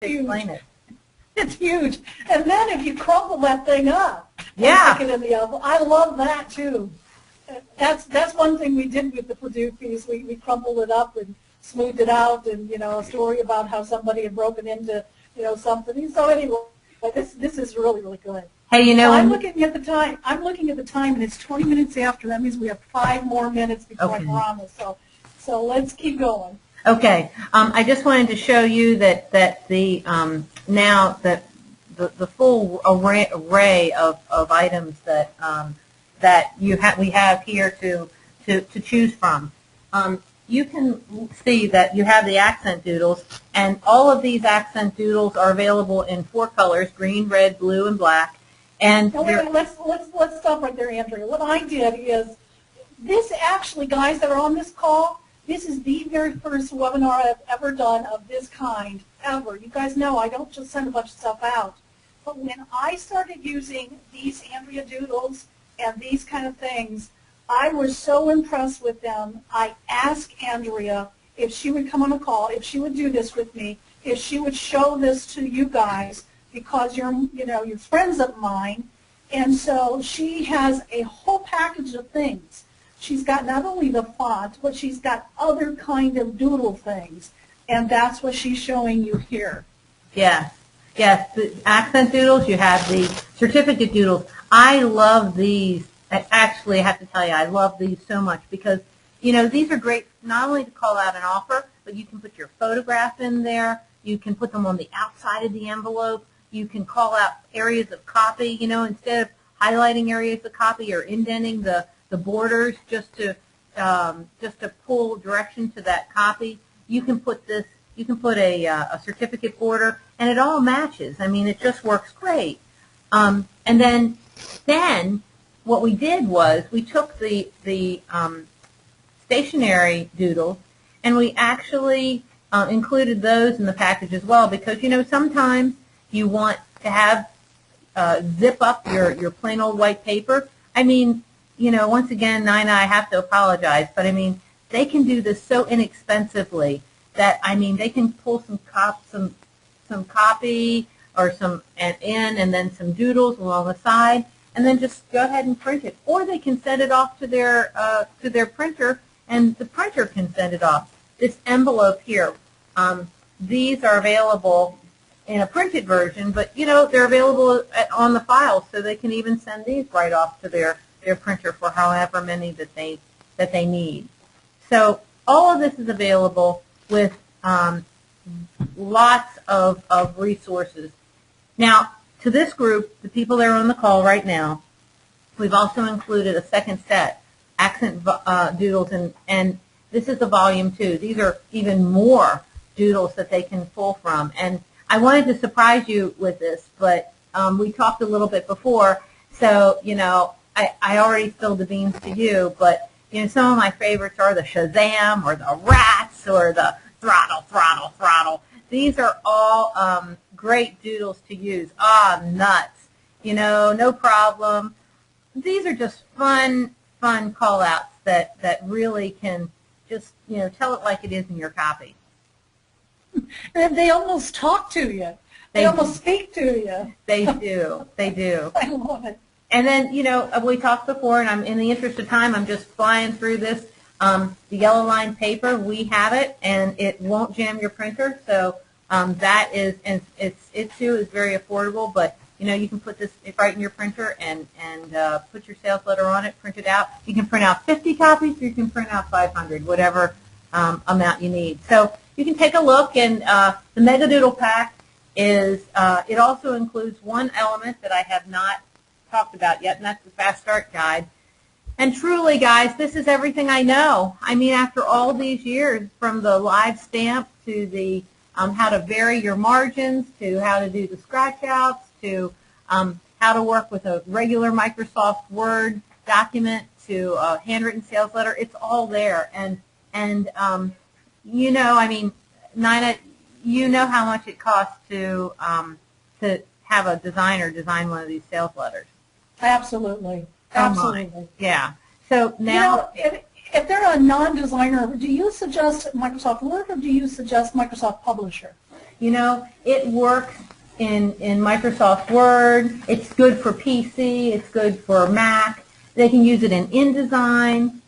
Explain it. It's huge. And then if you crumple that thing up, Yeah. and stick it in the oven, I love that too. That's one thing we did with the Purdue piece. We crumpled it up and smoothed it out, and a story about how somebody had broken into something. So anyway, this is really, really good. Hey, I'm looking at the time. And it's 20 minutes after. That means we have 5 more minutes before I promise. So let's keep going. Okay. I just wanted to show you that the now that the full array of items that we have here to choose from. You can see that you have the accent doodles, and all of these accent doodles are available in 4 colors: green, red, blue, and black. And let's stop right there, Andrea. What I did is this actually, guys that are on this call, this is the very first webinar I've ever done of this kind, ever. You guys know I don't just send a bunch of stuff out. But when I started using these Andrea doodles and these kind of things, I was so impressed with them. I asked Andrea if she would come on a call, if she would do this with me, if she would show this to you guys, because you're friends of mine. And so she has a whole package of things. She's got not only the font, but she's got other kind of doodle things. And that's what she's showing you here. Yes. Yes, the accent doodles, you have the certificate doodles. I love these. Actually, I have to tell you, I love these so much because, these are great not only to call out an offer, but you can put your photograph in there. You can put them on the outside of the envelope. You can call out areas of copy, instead of highlighting areas of copy or indenting the borders just to pull direction to that copy. You can put this. You can put a certificate border, and it all matches. I mean, it just works great. And then what we did was we took the stationary doodles, and we actually included those in the package as well, because sometimes you want to have zip up your plain old white paper. I mean, once again, Nina, I have to apologize, but I mean, they can do this so inexpensively that, I mean, they can pull some copy or and then some doodles along the side, and then just go ahead and print it. Or they can send it off to their printer, and the printer can send it off. This envelope here, these are available in a printed version, but they're available on the file, so they can even send these right off to their printer for however many that they need. So all of this is available with lots of resources. Now, to this group, the people that are on the call right now, we've also included a second set, accent doodles, and this is a volume 2. These are even more doodles that they can pull from. And I wanted to surprise you with this, but we talked a little bit before, so, I already spilled the beans to you, but, some of my favorites are the Shazam or the Rats or the Throttle, Throttle, Throttle. These are all great doodles to use. Ah, nuts. No problem. These are just fun call-outs that really can just, tell it like it is in your copy. And they almost talk to you. They almost speak to you. They do. They do. I love it. And then, we talked before, and I'm in the interest of time, I'm just flying through this. The yellow line paper, we have it, and it won't jam your printer. So that is, and it too is very affordable. But you can put this right in your printer and put your sales letter on it, print it out. You can print out 50 copies, or you can print out 500, whatever amount you need. So you can take a look, and the Mega Doodle Pack is. It also includes one element that I have not talked about yet, and that's the Fast Start Guide. And truly, guys, this is everything I know. I mean, after all these years, from the live stamp to the how to vary your margins, to how to do the scratch outs, to how to work with a regular Microsoft Word document, to a handwritten sales letter, it's all there. And I mean, Nina, you know how much it costs to have a designer design one of these sales letters. Absolutely. Absolutely. Yeah. So now, if they're a non-designer, do you suggest Microsoft Word or do you suggest Microsoft Publisher? You know, it works in Microsoft Word. It's good for PC. It's good for Mac. They can use it in InDesign.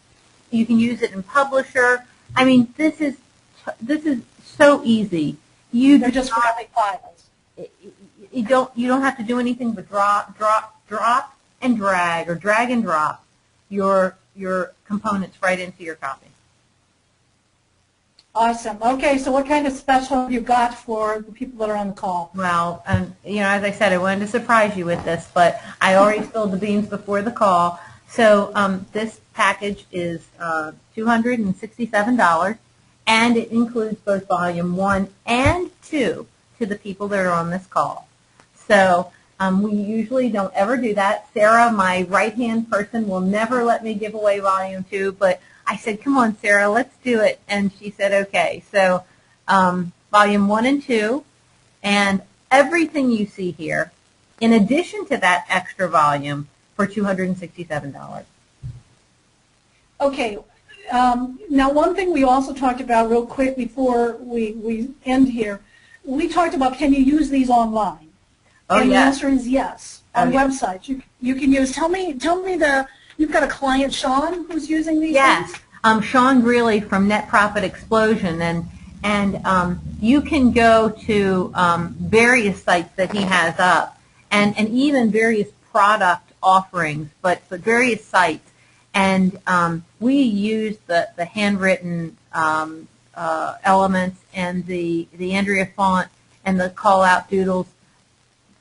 You can use it in Publisher. I mean, this is so easy. They're just graphic files. You don't have to do anything but drop and drag, or drag and drop your components right into your copy. Awesome. Okay, so what kind of special have you got for the people that are on the call? Well, you know, as I said, I wanted to surprise you with this, but I already spilled the beans before the call. So this package is $267, and it includes both Volume 1 and 2 to the people that are on this call. So we usually don't ever do that. Sarah, my right-hand person, will never let me give away Volume 2, but I said, come on, Sarah, let's do it. And she said, okay. So Volume 1 and 2, and everything you see here, in addition to that extra volume, for $267. Okay. Now, one thing we also talked about real quick before we end here, we talked about, can you use these online? Oh, and yes. the answer is yes. On websites, you can use. Tell me you've got a client, Sean, who's using these. Yes, things? Sean Greeley from Net Profit Explosion, and you can go to various sites that he has up, and even various product offerings, but various sites, and we use the handwritten elements and the Andrea font and the call-out doodles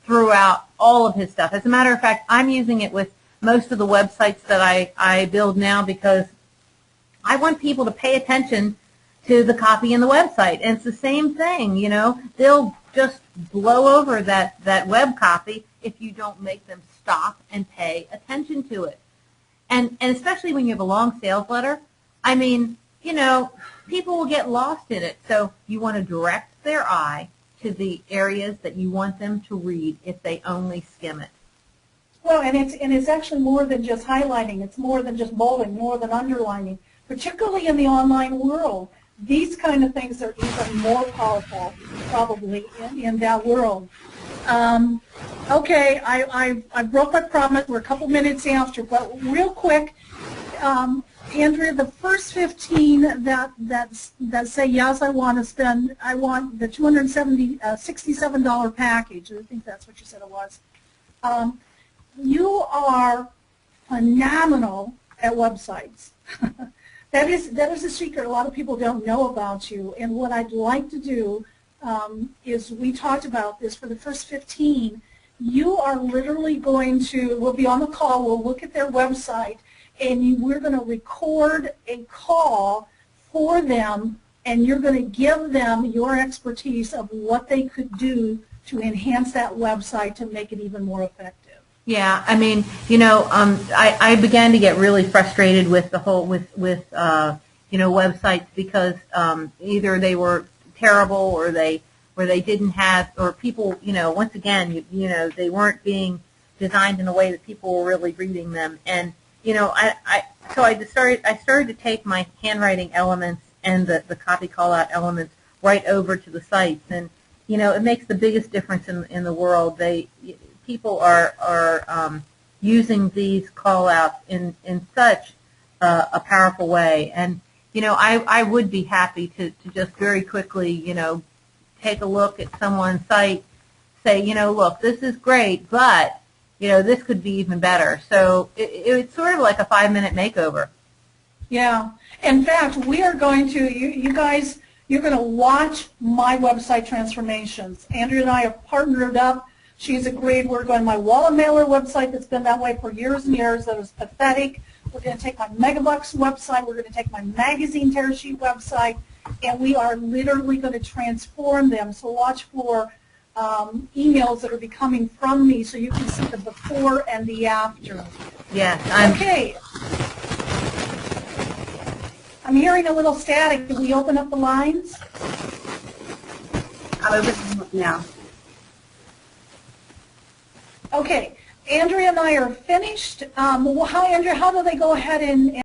throughout all of his stuff. As a matter of fact, I'm using it with most of the websites that I build now, because I want people to pay attention to the copy in the website. And it's the same thing, you know. They'll just blow over that web copy if you don't make them stop and pay attention to it. And especially when you have a long sales letter, I mean, you know, people will get lost in it. So you want to direct their eye to the areas that you want them to read if they only skim it. Well, and it's actually more than just highlighting. It's more than just bolding, more than underlining. Particularly in the online world, these kind of things are even more powerful, probably, in that world. Okay, I broke my promise. We're a couple minutes after, but real quick, Andrea, the first 15 that say yes, I want the $267 package. I think that's what you said it was. You are phenomenal at websites. That is a secret a lot of people don't know about you. And what I'd like to do is, we talked about this, for the first 15, you are literally going to, we'll be on the call, we'll look at their website, and we're going to record a call for them, and you're going to give them your expertise of what they could do to enhance that website to make it even more effective. Yeah, I mean, you know, I began to get really frustrated with the whole you know, websites, because either they were terrible, or they didn't have, or people, you know, once again, you know, they weren't being designed in a way that people were really reading them. And you know, so I started to take my handwriting elements and the copy call out elements right over to the sites, and you know, it makes the biggest difference in the world. People are using these call-outs in such a powerful way. And, you know, I would be happy to just very quickly, you know, take a look at someone's site, say, you know, look, this is great, but, you know, this could be even better. So it's sort of like a 5-minute makeover. Yeah. In fact, we are going to, you guys, you're going to watch my website transformations. Andrea and I have partnered up. She's agreed. We're going to my Wallet Mailer website that's been that way for years and years. That was pathetic. We're going to take my Megabucks website. We're going to take my magazine tear sheet website, and we are literally going to transform them. So watch for emails that will be coming from me, so you can see the before and the after. Yes. Okay. I'm hearing a little static. Can we open up the lines? I'll open them up now. Okay, Andrea and I are finished. Hi, Andrea. How do they go ahead and